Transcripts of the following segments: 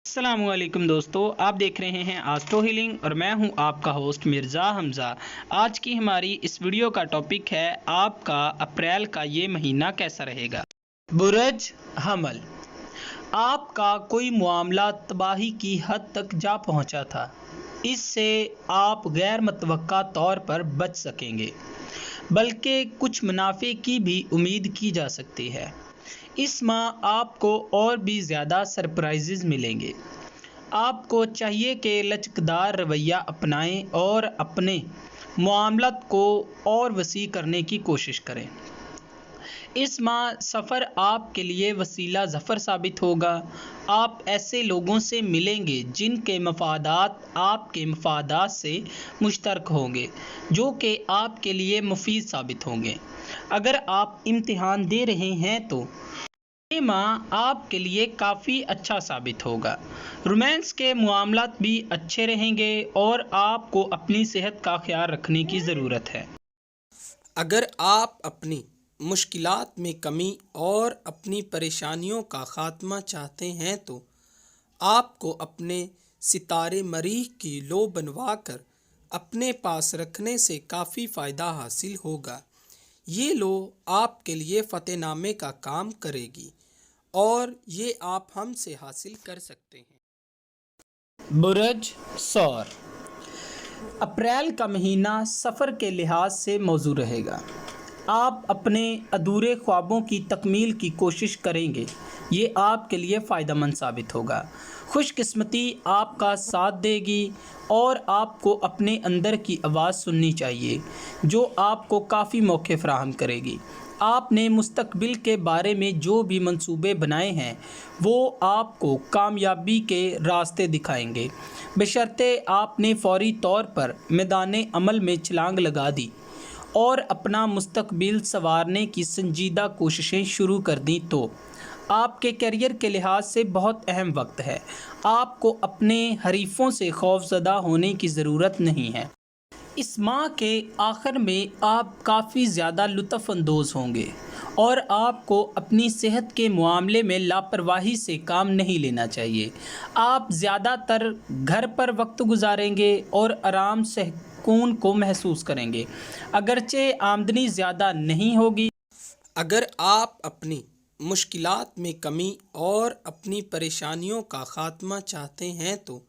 السلام علیکم دوستو، آپ دیکھ رہے ہیں آسٹرو ہیلنگ اور میں ہوں آپ کا ہوسٹ مرزا حمزہ۔ آج کی ہماری اس ویڈیو کا ٹاپک ہے آپ کا اپریل کا یہ مہینہ کیسا رہے گا۔ برج حمل، آپ کا کوئی معاملہ تباہی کی حد تک جا پہنچا تھا، اس سے آپ غیر متوقع طور پر بچ سکیں گے، بلکہ کچھ منافع کی بھی امید کی جا سکتی ہے۔ اس ماہ آپ کو اور بھی زیادہ سرپرائزز ملیں گے۔ آپ کو چاہیے کہ لچکدار رویہ اپنائیں اور اپنے معاملات کو اور وسیع کرنے کی کوشش کریں۔ اس ماہ سفر آپ کے لیے وسیلہ ظفر ثابت ہوگا۔ آپ ایسے لوگوں سے ملیں گے جن کے مفادات آپ کے مفادات سے مشترک ہوں گے، جو کہ آپ کے لیے مفید ثابت ہوں گے۔ اگر آپ امتحان دے رہے ہیں تو یہ ماہ آپ کے لیے کافی اچھا ثابت ہوگا۔ رومانس کے معاملات بھی اچھے رہیں گے اور آپ کو اپنی صحت کا خیال رکھنے کی ضرورت ہے۔ اگر آپ اپنی مشکلات میں کمی اور اپنی پریشانیوں کا خاتمہ چاہتے ہیں تو آپ کو اپنے ستارے مریخ کی لو بنوا کر اپنے پاس رکھنے سے کافی فائدہ حاصل ہوگا۔ یہ لو آپ کے لیے فتح نامے کا کام کرے گی اور یہ آپ ہم سے حاصل کر سکتے ہیں۔ برج ثور، اپریل کا مہینہ سفر کے لحاظ سے موزوں رہے گا۔ آپ اپنے ادھورے خوابوں کی تکمیل کی کوشش کریں گے، یہ آپ کے لیے فائدہ مند ثابت ہوگا۔ خوش قسمتی آپ کا ساتھ دے گی اور آپ کو اپنے اندر کی آواز سننی چاہیے، جو آپ کو کافی موقع فراہم کرے گی۔ آپ نے مستقبل کے بارے میں جو بھی منصوبے بنائے ہیں وہ آپ کو کامیابی کے راستے دکھائیں گے، بشرطے آپ نے فوری طور پر میدان عمل میں چھلانگ لگا دی اور اپنا مستقبل سنوارنے کی سنجیدہ کوششیں شروع کر دیں تو آپ کے کیریئر کے لحاظ سے بہت اہم وقت ہے۔ آپ کو اپنے حریفوں سے خوف زدہ ہونے کی ضرورت نہیں ہے۔ اس ماہ کے آخر میں آپ کافی زیادہ لطف اندوز ہوں گے اور آپ کو اپنی صحت کے معاملے میں لاپرواہی سے کام نہیں لینا چاہیے۔ آپ زیادہ تر گھر پر وقت گزاریں گے اور آرام سکون کو محسوس کریں گے، اگرچہ آمدنی زیادہ نہیں ہوگی۔ اگر آپ اپنی مشکلات میں کمی اور اپنی پریشانیوں کا خاتمہ چاہتے ہیں تو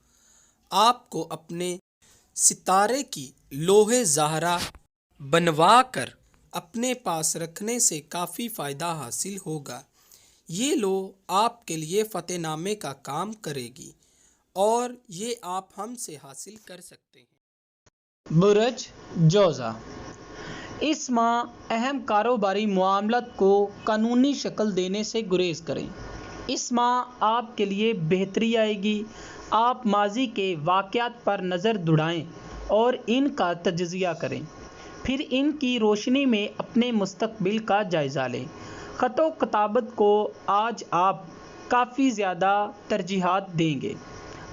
آپ کو اپنے ستارے کی لوح زہرا بنوا کر اپنے پاس رکھنے سے کافی فائدہ حاصل ہوگا۔ یہ لو آپ کے لیے فتح نامے کا کام کرے گی اور یہ آپ ہم سے حاصل کر سکتے ہیں۔ برج جوزا، اس ماہ اہم کاروباری معاملات کو قانونی شکل دینے سے گریز کریں۔ اس ماہ آپ کے لیے بہتری آئے گی۔ آپ ماضی کے واقعات پر نظر دوڑائیں اور ان کا تجزیہ کریں، پھر ان کی روشنی میں اپنے مستقبل کا جائزہ لیں۔ خط و کتابت کو آج آپ کافی زیادہ ترجیحات دیں گے۔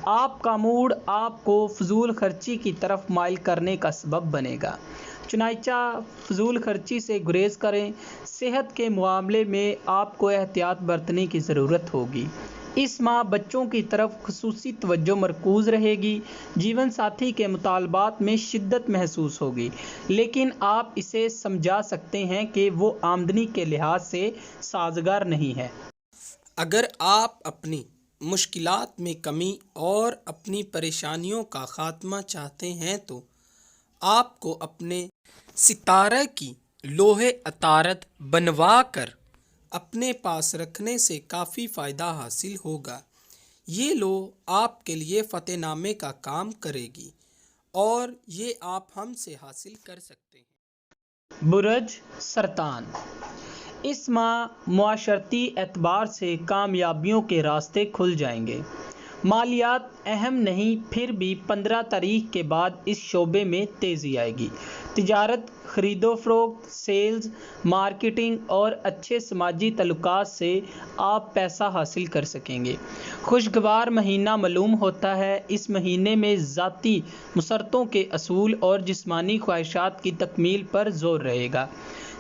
آپ کا موڈ آپ کو فضول خرچی کی طرف مائل کرنے کا سبب بنے گا، چنانچہ فضول خرچی سے گریز کریں۔ صحت کے معاملے میں آپ کو احتیاط برتنے کی ضرورت ہوگی۔ اس ماہ بچوں کی طرف خصوصی توجہ مرکوز رہے گی۔ جیون ساتھی کے مطالبات میں شدت محسوس ہوگی، لیکن آپ اسے سمجھا سکتے ہیں کہ وہ آمدنی کے لحاظ سے سازگار نہیں ہے۔ اگر آپ اپنی مشکلات میں کمی اور اپنی پریشانیوں کا خاتمہ چاہتے ہیں تو آپ کو اپنے ستارے کی لوح عطارد بنوا کر اپنے پاس رکھنے سے کافی فائدہ حاصل ہوگا۔ یہ لو آپ کے لیے فتح نامے کا کام کرے گی اور یہ آپ ہم سے حاصل کر سکتے ہیں۔ برج سرطان، اس ماہ معاشرتی اعتبار سے کامیابیوں کے راستے کھل جائیں گے۔ مالیات اہم نہیں، پھر بھی 15 تاریخ کے بعد اس شعبے میں تیزی آئے گی۔ تجارت، خرید و فروخت، سیلز، مارکیٹنگ اور اچھے سماجی تعلقات سے آپ پیسہ حاصل کر سکیں گے۔ خوشگوار مہینہ معلوم ہوتا ہے۔ اس مہینے میں ذاتی مسرتوں کے اصول اور جسمانی خواہشات کی تکمیل پر زور رہے گا۔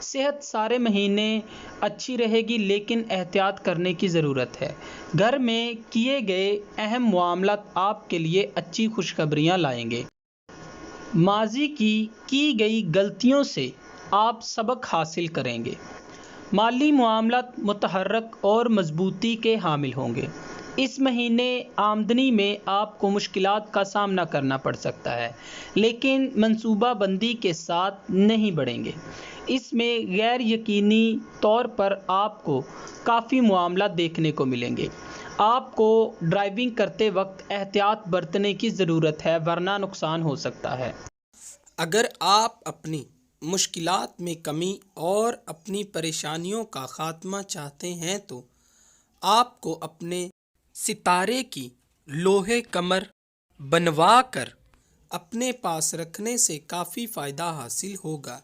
صحت سارے مہینے اچھی رہے گی لیکن احتیاط کرنے کی ضرورت ہے۔ گھر میں کیے گئے اہم معاملات آپ کے لیے اچھی خوشخبریاں لائیں گے۔ ماضی کی گئی غلطیوں سے آپ سبق حاصل کریں گے۔ مالی معاملات متحرک اور مضبوطی کے حامل ہوں گے۔ اس مہینے آمدنی میں آپ کو مشکلات کا سامنا کرنا پڑ سکتا ہے لیکن منصوبہ بندی کے ساتھ نہیں بڑھیں گے۔ اس میں غیر یقینی طور پر آپ کو کافی معاملات دیکھنے کو ملیں گے۔ آپ کو ڈرائیونگ کرتے وقت احتیاط برتنے کی ضرورت ہے ورنہ نقصان ہو سکتا ہے۔ اگر آپ اپنی مشکلات میں کمی اور اپنی پریشانیوں کا خاتمہ چاہتے ہیں تو آپ کو اپنے ستارے کی لوح قمر بنوا کر اپنے پاس رکھنے سے کافی فائدہ حاصل ہوگا۔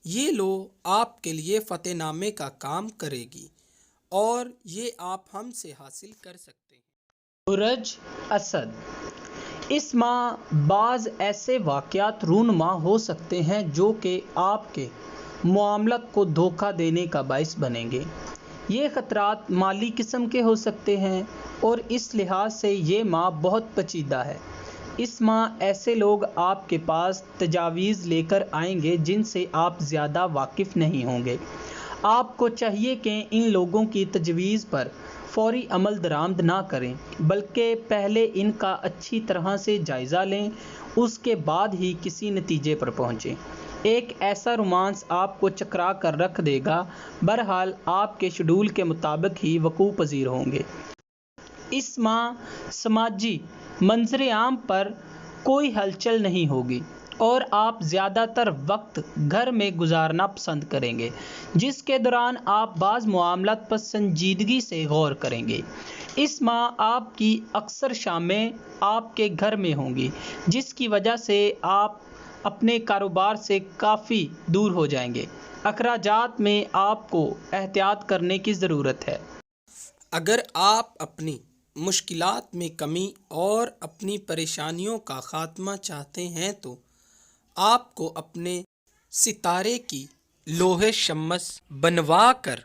یہ لوح آپ کے لیے فتح نامے کا کام کرے گی اور یہ آپ ہم سے حاصل کر سکتے ہیں۔ برج اسد، اس ماہ بعض ایسے واقعات رونما ہو سکتے ہیں جو کہ آپ کے معاملات کو دھوکہ دینے کا باعث بنیں گے۔ یہ خطرات مالی قسم کے ہو سکتے ہیں اور اس لحاظ سے یہ ماہ بہت پیچیدہ ہے۔ اس ماہ ایسے لوگ آپ کے پاس تجاویز لے کر آئیں گے جن سے آپ زیادہ واقف نہیں ہوں گے۔ آپ کو چاہیے کہ ان لوگوں کی تجویز پر فوری عمل درآمد نہ کریں بلکہ پہلے ان کا اچھی طرح سے جائزہ لیں، اس کے بعد ہی کسی نتیجے پر پہنچیں۔ ایک ایسا رومانس آپ کو چکرا کر رکھ دے گا، بہرحال آپ کے شیڈول کے مطابق ہی وقوع پذیر ہوں گے۔ اس ماہ سماجی منظر عام پر کوئی ہلچل نہیں ہوگی اور آپ زیادہ تر وقت گھر میں گزارنا پسند کریں گے جس کے دوران آپ بعض معاملات پر سنجیدگی سے غور کریں گے۔ اس ماہ آپ کی اکثر شامیں آپ کے گھر میں ہوں گی جس کی وجہ سے آپ اپنے کاروبار سے کافی دور ہو جائیں گے۔ اخراجات میں آپ کو احتیاط کرنے کی ضرورت ہے۔ اگر آپ اپنی مشکلات میں کمی اور اپنی پریشانیوں کا خاتمہ چاہتے ہیں تو آپ کو اپنے ستارے کی لوح شمس بنوا کر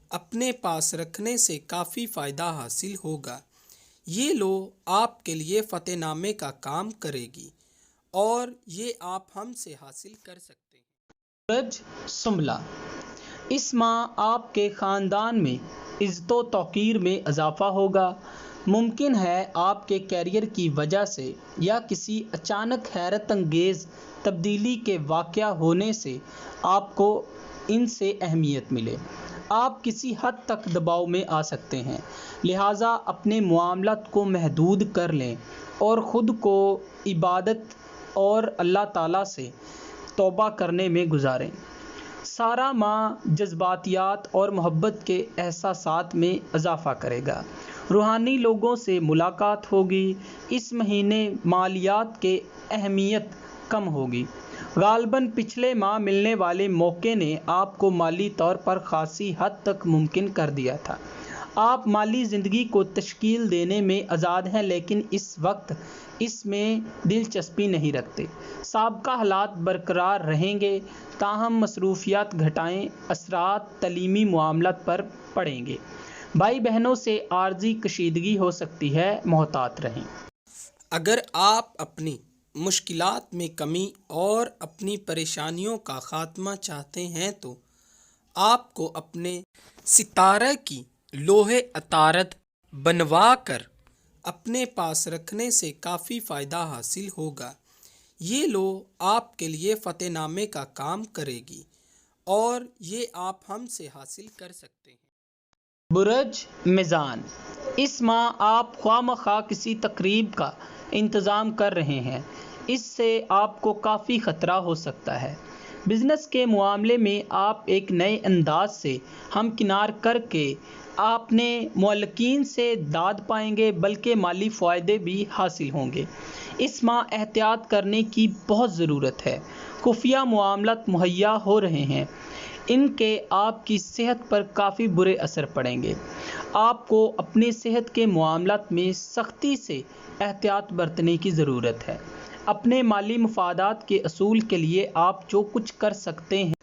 اپنے پاس رکھنے سے کافی فائدہ حاصل ہوگا۔ یہ لوح آپ کے لیے فتح نامے کا کام کرے گی اور یہ آپ ہم سے حاصل کر سکتے ہیں۔ برج شملہ، اس ماہ آپ کے خاندان میں عزت و توقیر میں اضافہ ہوگا۔ ممکن ہے آپ کے کیریئر کی وجہ سے یا کسی اچانک حیرت انگیز تبدیلی کے واقع ہونے سے آپ کو ان سے اہمیت ملے۔ آپ کسی حد تک دباؤ میں آ سکتے ہیں، لہٰذا اپنے معاملات کو محدود کر لیں اور خود کو عبادت اور اللہ تعالیٰ سے توبہ کرنے میں گزاریں۔ سارا ماہ جذباتیات اور محبت کے احساسات میں اضافہ کرے گا۔ روحانی لوگوں سے ملاقات ہوگی۔ اس مہینے مالیات کی اہمیت کم ہوگی۔ غالباً پچھلے ماہ ملنے والے موقع نے آپ کو مالی طور پر خاصی حد تک ممکن کر دیا تھا۔ آپ مالی زندگی کو تشکیل دینے میں آزاد ہیں لیکن اس وقت اس میں دلچسپی نہیں رکھتے۔ سابقہ حالات برقرار رہیں گے تاہم مصروفیات گھٹائیں، اثرات تعلیمی معاملات پر پڑیں گے۔ بھائی بہنوں سے عارضی کشیدگی ہو سکتی ہے، محتاط رہیں۔ اگر آپ اپنی مشکلات میں کمی اور اپنی پریشانیوں کا خاتمہ چاہتے ہیں تو آپ کو اپنے ستارہ کی لوح عطارد بنوا کر اپنے پاس رکھنے سے کافی فائدہ حاصل ہوگا۔ یہ لوح آپ کے لیے فتح نامے کا کام کرے گی اور یہ آپ ہم سے حاصل کر سکتے ہیں۔ برج میزان، اس ماہ آپ خواہ مخواہ کسی تقریب کا انتظام کر رہے ہیں، اس سے آپ کو کافی خطرہ ہو سکتا ہے۔ بزنس کے معاملے میں آپ ایک نئے انداز سے ہمکنار کر کے اپنے معلقین سے داد پائیں گے بلکہ مالی فائدے بھی حاصل ہوں گے۔ اس ماہ احتیاط کرنے کی بہت ضرورت ہے۔ خفیہ معاملات مہیا ہو رہے ہیں، ان کے آپ کی صحت پر کافی برے اثر پڑیں گے۔ آپ کو اپنی صحت کے معاملات میں سختی سے احتیاط برتنے کی ضرورت ہے۔ اپنے مالی مفادات کے حصول کے لیے آپ جو کچھ کر سکتے ہیں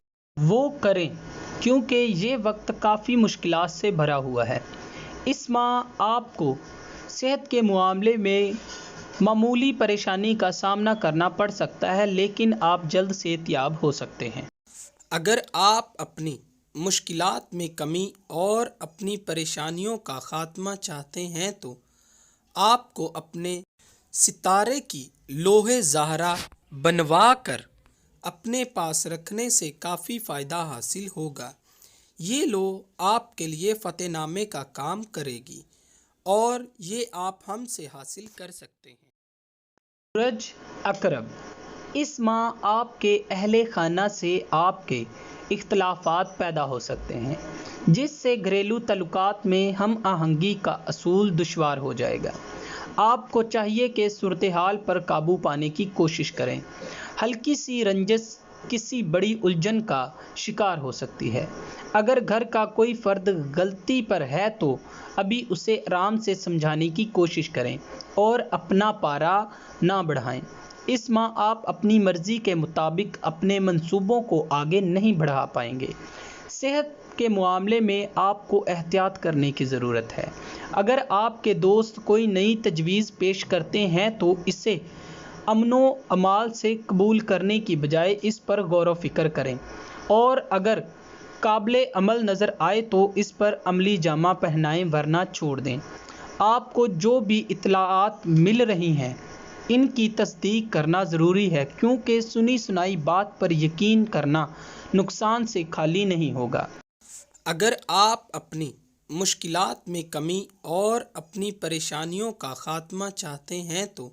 وہ کریں کیونکہ یہ وقت کافی مشکلات سے بھرا ہوا ہے۔ اس ماہ آپ کو صحت کے معاملے میں معمولی پریشانی کا سامنا کرنا پڑ سکتا ہے، لیکن آپ جلد صحت یاب ہو سکتے ہیں۔ اگر آپ اپنی مشکلات میں کمی اور اپنی پریشانیوں کا خاتمہ چاہتے ہیں تو آپ کو اپنے ستارے کی لوح زہرا بنوا کر اپنے پاس رکھنے سے کافی فائدہ حاصل ہوگا۔ یہ لوح آپ کے لیے فتح نامے کا کام کرے گی اور یہ آپ ہم سے حاصل کر سکتے ہیں۔ سورج اقرب، اس ماہ آپ کے اہل خانہ سے آپ کے اختلافات پیدا ہو سکتے ہیں، جس سے گھریلو تعلقات میں ہم آہنگی کا اصول دشوار ہو جائے گا۔ آپ کو چاہیے کہ صورتحال پر قابو پانے کی کوشش کریں۔ ہلکی سی رنجش کسی بڑی الجھن کا شکار ہو سکتی ہے۔ اگر گھر کا کوئی فرد غلطی پر ہے تو ابھی اسے آرام سے سمجھانے کی کوشش کریں اور اپنا پارا نہ بڑھائیں۔ اس ماہ آپ اپنی مرضی کے مطابق اپنے منصوبوں کو آگے نہیں بڑھا پائیں گے۔ صحت کے معاملے میں آپ کو احتیاط کرنے کی ضرورت ہے۔ اگر آپ کے دوست کوئی نئی تجویز پیش کرتے ہیں تو اسے امن و امان سے قبول کرنے کی بجائے اس پر غور و فکر کریں، اور اگر قابل عمل نظر آئے تو اس پر عملی جامہ پہنائیں ورنہ چھوڑ دیں۔ آپ کو جو بھی اطلاعات مل رہی ہیں ان کی تصدیق کرنا ضروری ہے، کیونکہ سنی سنائی بات پر یقین کرنا نقصان سے خالی نہیں ہوگا۔ اگر آپ اپنی مشکلات میں کمی اور اپنی پریشانیوں کا خاتمہ چاہتے ہیں تو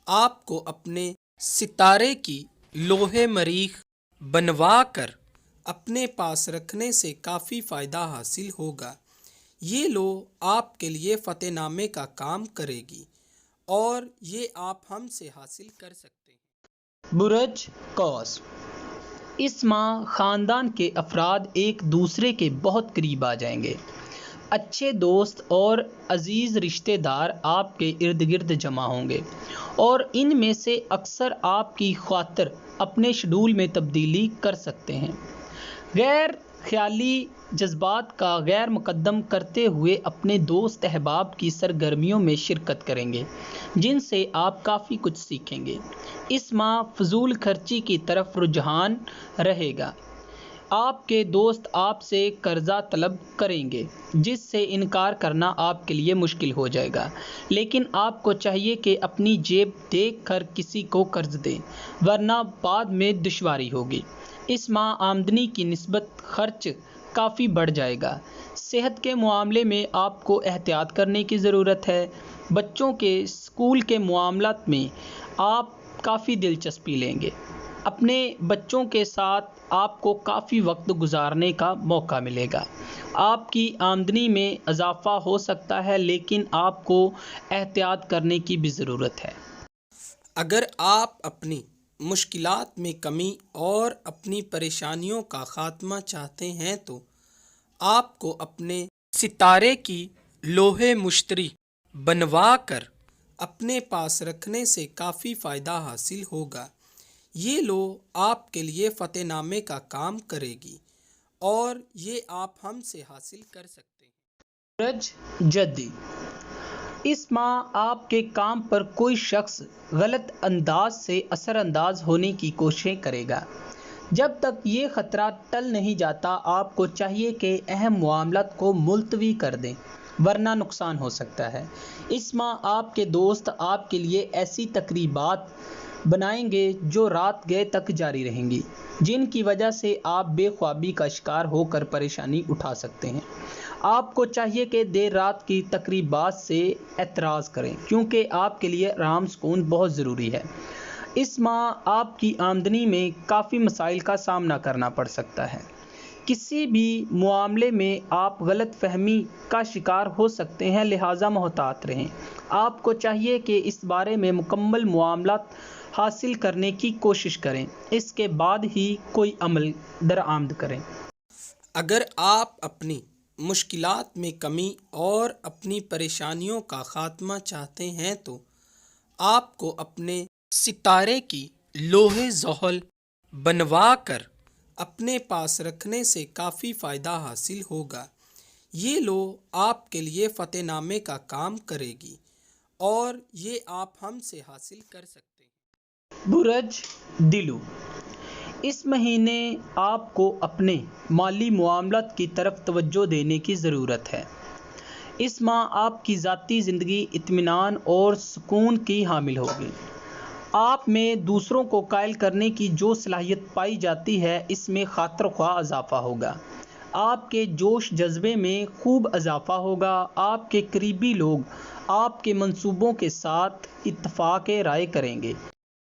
آپ کو اپنے ستارے کی لوح مریخ بنوا کر اپنے پاس رکھنے سے کافی فائدہ حاصل ہوگا۔ یہ لوح آپ کے لیے فتح نامے کا کام کرے گی اور یہ آپ ہم سے حاصل کر سکتے ہیں۔ برج قوس، اس ماہ خاندان کے افراد ایک دوسرے کے بہت قریب آ جائیں گے۔ اچھے دوست اور عزیز رشتہ دار آپ کے ارد گرد جمع ہوں گے اور ان میں سے اکثر آپ کی خاطر اپنے شیڈول میں تبدیلی کر سکتے ہیں۔ غیر خیالی جذبات کا غیر مقدم کرتے ہوئے اپنے دوست احباب کی سرگرمیوں میں شرکت کریں گے، جن سے آپ کافی کچھ سیکھیں گے۔ اس ماہ فضول خرچی کی طرف رجحان رہے گا۔ آپ کے دوست آپ سے قرضہ طلب کریں گے، جس سے انکار کرنا آپ کے لیے مشکل ہو جائے گا، لیکن آپ کو چاہیے کہ اپنی جیب دیکھ کر کسی کو قرض دیں ورنہ بعد میں دشواری ہوگی۔ اس ماہ آمدنی کی نسبت خرچ کافی بڑھ جائے گا۔ صحت کے معاملے میں آپ کو احتیاط کرنے کی ضرورت ہے۔ بچوں کے اسکول کے معاملات میں آپ کافی دلچسپی لیں گے۔ اپنے بچوں کے ساتھ آپ کو کافی وقت گزارنے کا موقع ملے گا۔ آپ کی آمدنی میں اضافہ ہو سکتا ہے، لیکن آپ کو احتیاط کرنے کی بھی ضرورت ہے۔ اگر آپ اپنی مشکلات میں کمی اور اپنی پریشانیوں کا خاتمہ چاہتے ہیں تو آپ کو اپنے ستارے کی لوح مشتری بنوا کر اپنے پاس رکھنے سے کافی فائدہ حاصل ہوگا۔ یہ لوح آپ کے لیے فتح نامے کا کام کرے گی اور یہ آپ ہم سے حاصل کر سکتے ہیں۔ سورج جدی، اس ماہ آپ کے کام پر کوئی شخص غلط انداز سے اثر انداز ہونے کی کوششیں کرے گا۔ جب تک یہ خطرہ ٹل نہیں جاتا آپ کو چاہیے کہ اہم معاملات کو ملتوی کر دیں ورنہ نقصان ہو سکتا ہے۔ اس ماہ آپ کے دوست آپ کے لیے ایسی تقریبات بنائیں گے جو رات گئے تک جاری رہیں گی، جن کی وجہ سے آپ بے خوابی کا شکار ہو کر پریشانی اٹھا سکتے ہیں۔ آپ کو چاہیے کہ دیر رات کی تقریبات سے اعتراض کریں، کیونکہ آپ کے لیے آرام سکون بہت ضروری ہے۔ اس ماہ آپ کی آمدنی میں کافی مسائل کا سامنا کرنا پڑ سکتا ہے۔ کسی بھی معاملے میں آپ غلط فہمی کا شکار ہو سکتے ہیں، لہذا محتاط رہیں۔ آپ کو چاہیے کہ اس بارے میں مکمل معلومات حاصل کرنے کی کوشش کریں، اس کے بعد ہی کوئی عمل درآمد کریں۔ اگر آپ اپنی مشکلات میں کمی اور اپنی پریشانیوں کا خاتمہ چاہتے ہیں تو آپ کو اپنے ستارے کی لوح زحل بنوا کر اپنے پاس رکھنے سے کافی فائدہ حاصل ہوگا۔ یہ لو آپ کے لیے فتح نامے کا کام کرے گی اور یہ آپ ہم سے حاصل کر سکتے ہیں۔ برج دلو، اس مہینے آپ کو اپنے مالی معاملات کی طرف توجہ دینے کی ضرورت ہے۔ اس ماہ آپ کی ذاتی زندگی اطمینان اور سکون کی حامل ہوگی۔ آپ میں دوسروں کو قائل کرنے کی جو صلاحیت پائی جاتی ہے، اس میں خاطر خواہ اضافہ ہوگا۔ آپ کے جوش جذبے میں خوب اضافہ ہوگا۔ آپ کے قریبی لوگ آپ کے منصوبوں کے ساتھ اتفاق رائے کریں گے،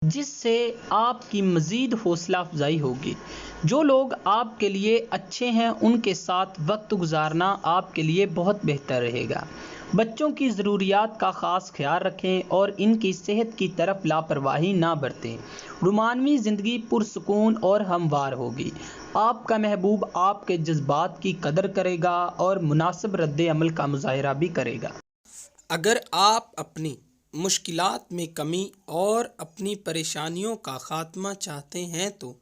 جس سے آپ کی مزید حوصلہ افزائی ہوگی۔ جو لوگ آپ کے لیے اچھے ہیں ان کے ساتھ وقت گزارنا آپ کے لیے بہت بہتر رہے گا۔ بچوں کی ضروریات کا خاص خیال رکھیں اور ان کی صحت کی طرف لاپرواہی نہ برتیں۔ رومانوی زندگی پرسکون اور ہموار ہوگی۔ آپ کا محبوب آپ کے جذبات کی قدر کرے گا اور مناسب رد عمل کا مظاہرہ بھی کرے گا۔ اگر آپ اپنی مشکلات میں کمی اور اپنی پریشانیوں کا خاتمہ چاہتے ہیں تو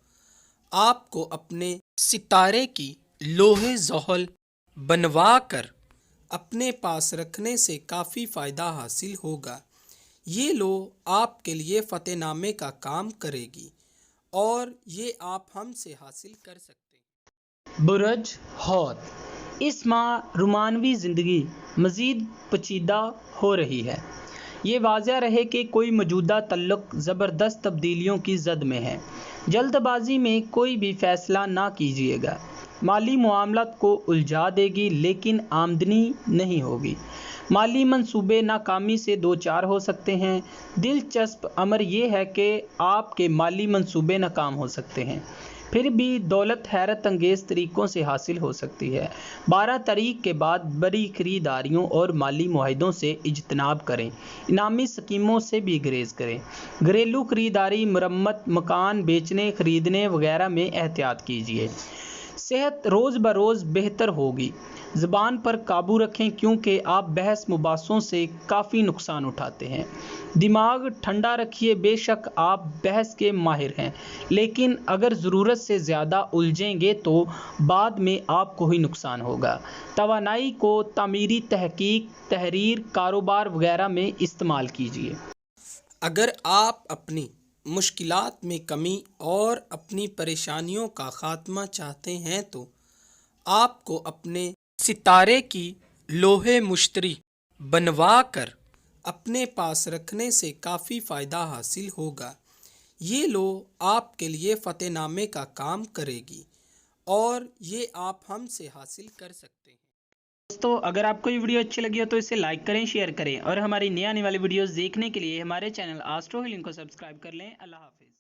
آپ کو اپنے ستارے کی لوح زحل بنوا کر اپنے پاس رکھنے سے کافی فائدہ حاصل ہوگا۔ یہ لو آپ کے لیے فتح نامے کا کام کرے گی اور یہ آپ ہم سے حاصل کر سکتے ہیں۔ برج حوت، اس ماہ رومانوی زندگی مزید پیچیدہ ہو رہی ہے۔ یہ واضح رہے کہ کوئی موجودہ تعلق زبردست تبدیلیوں کی زد میں ہے۔ جلد بازی میں کوئی بھی فیصلہ نہ کیجیے گا۔ مالی معاملات کو الجھا دے گی لیکن آمدنی نہیں ہوگی۔ مالی منصوبے ناکامی سے دوچار ہو سکتے ہیں۔ دلچسپ امر یہ ہے کہ آپ کے مالی منصوبے ناکام ہو سکتے ہیں، پھر بھی دولت حیرت انگیز طریقوں سے حاصل ہو سکتی ہے۔ 12 تاریخ کے بعد بڑی خریداریوں اور مالی معاہدوں سے اجتناب کریں۔ انعامی اسکیموں سے بھی گریز کریں۔ گھریلو خریداری، مرمت، مکان بیچنے خریدنے وغیرہ میں احتیاط کیجیے۔ صحت روز بروز بہتر ہوگی۔ زبان پر قابو رکھیں کیونکہ آپ بحث مباحثوں سے کافی نقصان اٹھاتے ہیں۔ دماغ ٹھنڈا رکھیے، بے شک آپ بحث کے ماہر ہیں، لیکن اگر ضرورت سے زیادہ الجھیں گے تو بعد میں آپ کو ہی نقصان ہوگا۔ توانائی کو تعمیری تحقیق، تحریر، کاروبار وغیرہ میں استعمال کیجیے۔ اگر آپ اپنی مشکلات میں کمی اور اپنی پریشانیوں کا خاتمہ چاہتے ہیں تو آپ کو اپنے ستارے کی لوح مشتری بنوا کر اپنے پاس رکھنے سے کافی فائدہ حاصل ہوگا۔ یہ لو آپ کے لیے فتح نامے کا کام کرے گی اور یہ آپ ہم سے حاصل کر سکتے ہیں۔ دوستو، اگر آپ کو یہ ویڈیو اچھی لگی ہو تو اسے لائک کریں، شیئر کریں اور ہماری نئی آنے والی ویڈیوز دیکھنے کے لیے ہمارے چینل آسٹرو ہیلنگ کو سبسکرائب کر لیں۔ اللہ حافظ۔